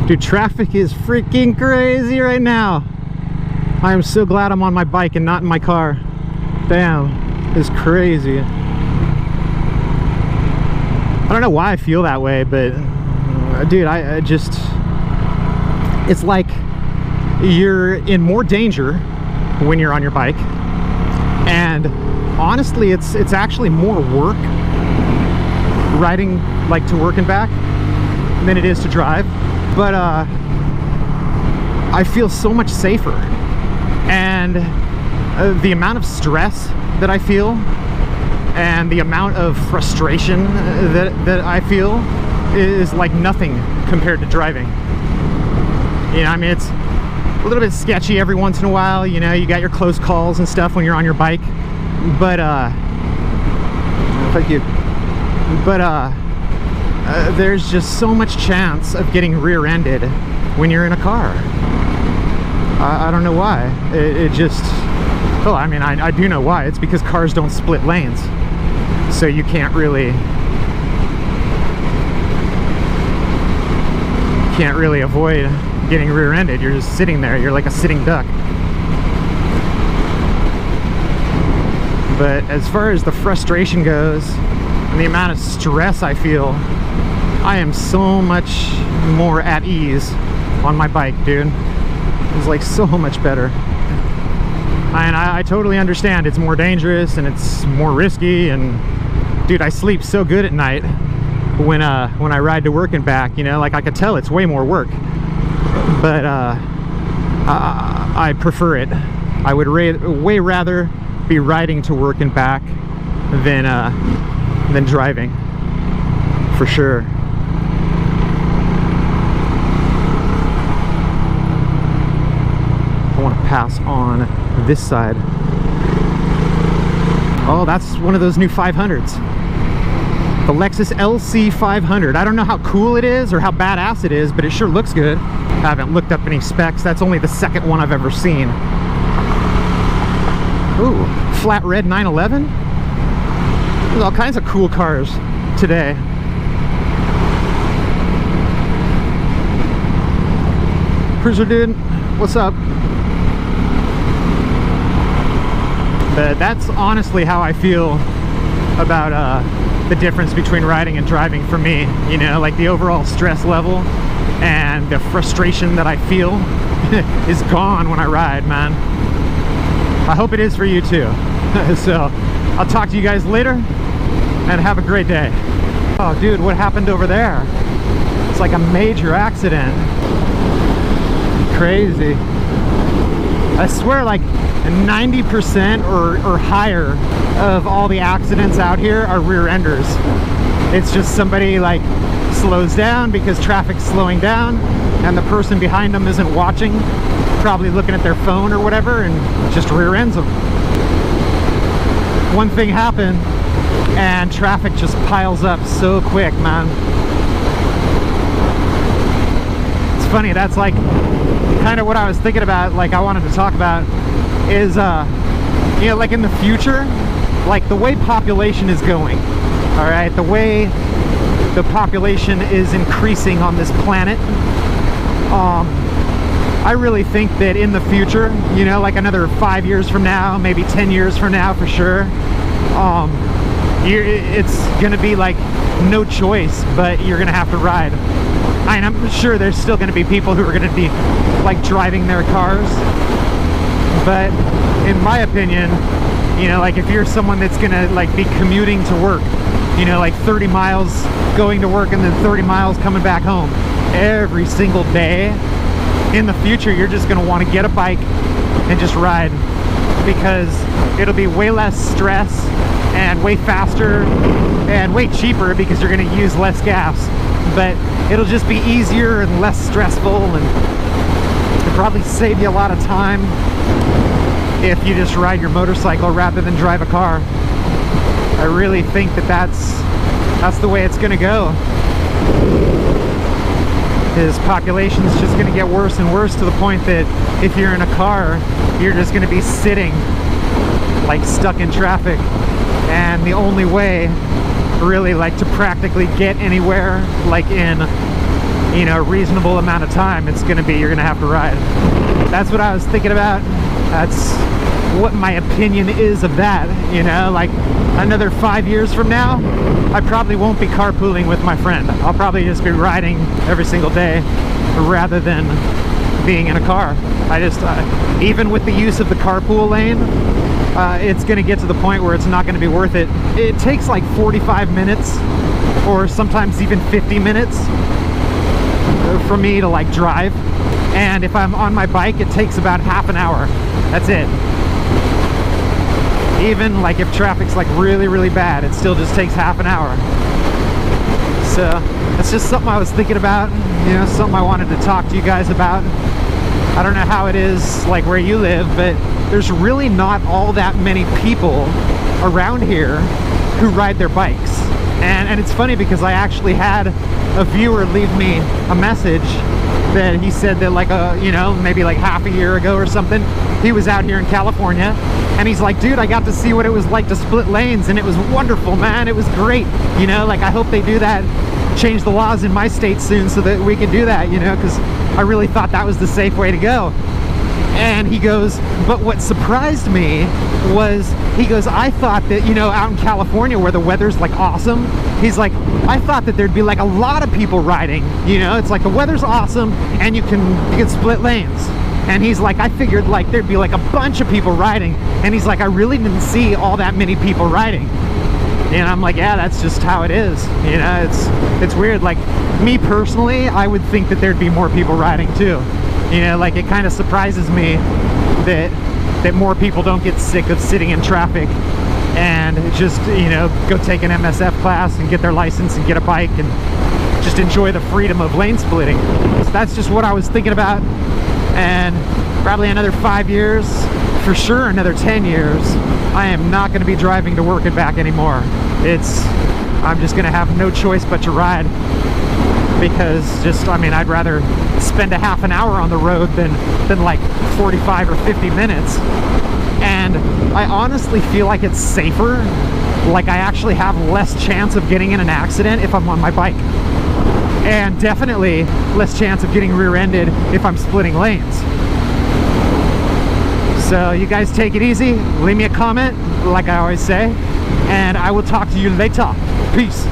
Dude, traffic is freaking crazy right now. I am so glad I'm on my bike and not in my car. Damn, it's crazy. I don't know why I feel that way, but dude, I just, it's like you're in more danger when you're on your bike, and honestly it's actually more work riding like to work and back than it is to drive. But I feel so much safer, and the amount of stress that I feel and the amount of frustration that I feel is like nothing compared to driving. You know, I mean, it's a little bit sketchy every once in a while, you know, you got your close calls and stuff when you're on your bike, but thank you. But there's just so much chance of getting rear-ended when you're in a car. I don't know why. It just, well, I mean, I do know why. It's because cars don't split lanes, so you can't really avoid getting rear-ended. You're just sitting there. You're like a sitting duck. But as far as the frustration goes and the amount of stress I feel, I am so much more at ease on my bike, dude. It's like so much better. And I totally understand it's more dangerous and it's more risky, and dude, I sleep so good at night when I ride to work and back, you know, like I could tell it's way more work, but I prefer it. I would way rather be riding to work and back than driving, for sure. I want to pass on this side. Oh, that's one of those new 500s. The Lexus LC 500. I don't know how cool it is or how badass it is, but it sure looks good. I haven't looked up any specs. That's only the second one I've ever seen. Ooh, flat red 911. There's all kinds of cool cars today. Cruiser dude, what's up? But that's honestly how I feel about the difference between riding and driving for me. You know, like the overall stress level and the frustration that I feel is gone when I ride, man. I hope it is for you too. So I'll talk to you guys later and have a great day. Oh dude, what happened over there? It's like a major accident. Crazy. I swear, like 90% or higher of all the accidents out here are rear enders. It's just somebody like slows down because traffic's slowing down and the person behind them isn't watching, probably looking at their phone or whatever, and just rear ends them. One thing happened and traffic just piles up so quick, man. It's funny, that's like kind of what I was thinking about, like I wanted to talk about is you know, like in the future, like the way population is going, all right, the way the population is increasing on this planet, I really think that in the future, you know, like another 5 years from now, maybe 10 years from now for sure, it's gonna be like no choice, but you're gonna have to ride. And I'm sure there's still gonna be people who are gonna be like driving their cars, but in my opinion, you know, like if you're someone that's gonna like be commuting to work, you know, like 30 miles going to work and then 30 miles coming back home every single day, in the future you're just gonna want to get a bike and just ride, because it'll be way less stress and way faster and way cheaper because you're gonna use less gas, but it'll just be easier and less stressful, and it'll probably save you a lot of time if you just ride your motorcycle rather than drive a car. I really think that that's the way it's gonna go. His population's just gonna get worse and worse, to the point that if you're in a car, you're just gonna be sitting like stuck in traffic, and the only way really like to practically get anywhere, like in you know, reasonable amount of time, it's gonna be, you're gonna have to ride. That's what I was thinking about. That's what my opinion is of that, you know. Like, another 5 years from now, I probably won't be carpooling with my friend. I'll probably just be riding every single day rather than being in a car. I just, even with the use of the carpool lane, it's gonna get to the point where it's not gonna be worth it. It takes like 45 minutes or sometimes even 50 minutes for me to like drive, and if I'm on my bike, it takes about half an hour. That's it. Even like if traffic's like really bad, it still just takes half an hour. So that's just something I was thinking about, you know, something I wanted to talk to you guys about. I don't know how it is like where you live, but there's really not all that many people around here who ride their bikes. And it's funny because I actually had a viewer leave me a message that he said that like you know, maybe like half a year ago or something, he was out here in California, and he's like, dude, I got to see what it was like to split lanes, and it was wonderful, man. It was great, you know. Like, I hope they do that, change the laws in my state soon so that we can do that, you know, because I really thought that was the safe way to go. And he goes, but what surprised me was, he goes, I thought that, you know, out in California where the weather's like awesome, he's like, I thought that there'd be like a lot of people riding, you know. It's like the weather's awesome and you can split lanes. And he's like, I figured like there'd be like a bunch of people riding, and he's like, I really didn't see all that many people riding. And I'm like, yeah, that's just how it is, you know. It's weird. Like, me personally, I would think that there'd be more people riding too. You know, like, it kind of surprises me that more people don't get sick of sitting in traffic and just, you know, go take an MSF class and get their license and get a bike and just enjoy the freedom of lane splitting. So that's just what I was thinking about. And probably another 5 years, for sure another 10 years, I am not going to be driving to work and back anymore. I'm just going to have no choice but to ride. Because just, I mean, I'd rather spend a half an hour on the road than like 45 or 50 minutes. And I honestly feel like it's safer. Like, I actually have less chance of getting in an accident if I'm on my bike. And definitely less chance of getting rear-ended if I'm splitting lanes. So you guys take it easy. Leave me a comment, like I always say. And I will talk to you later. Peace.